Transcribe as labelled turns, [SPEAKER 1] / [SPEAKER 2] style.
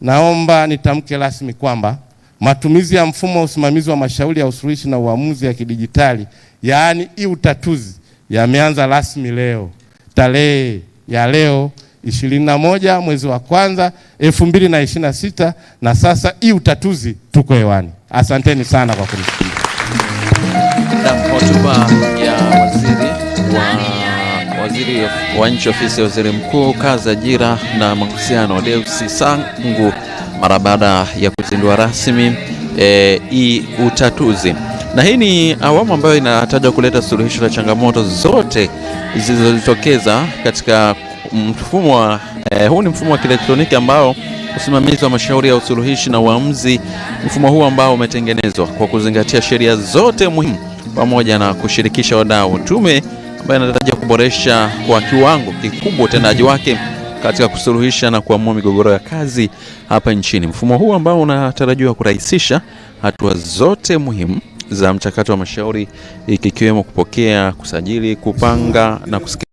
[SPEAKER 1] naomba nitamke rasmi kwamba matumizi ya mfumo wa usimamizi wa mashauri ya usuluhishi na uamuzi ya kidijitali, yaani e-utatuzi, yameanza rasmi leo, tarehe ya leo 21 mwezi wa kwanza 2026, na sasa e-utatuzi tuko hewani. Asanteni sana kwa kunisikiliza.
[SPEAKER 2] Hotuba ya waziri wa nchi ofisi ya waziri mkuu, kazi, ajira na mahusiano, Deusi Sangu, mara baada ya kuzindua rasmi e-utatuzi. Na hii ni awamu ambayo inatajwa kuleta suluhisho la changamoto zote zilizojitokeza katika mfumo wa huu. Ni mfumo wa kielektroniki ambao usimamizi wa mashauri ya usuluhishi na uamuzi. Mfumo huu ambao umetengenezwa kwa kuzingatia sheria zote muhimu pamoja na kushirikisha wadau. Tume ambayo inatarajia kuboresha kwa kiwango kikubwa utendaji wake katika kusuluhisha na kuamua migogoro ya kazi hapa nchini. Mfumo huu ambao unatarajiwa kurahisisha hatua zote muhimu za mchakato wa mashauri, ikiwemo kupokea, kusajili, kupanga na kusikiliza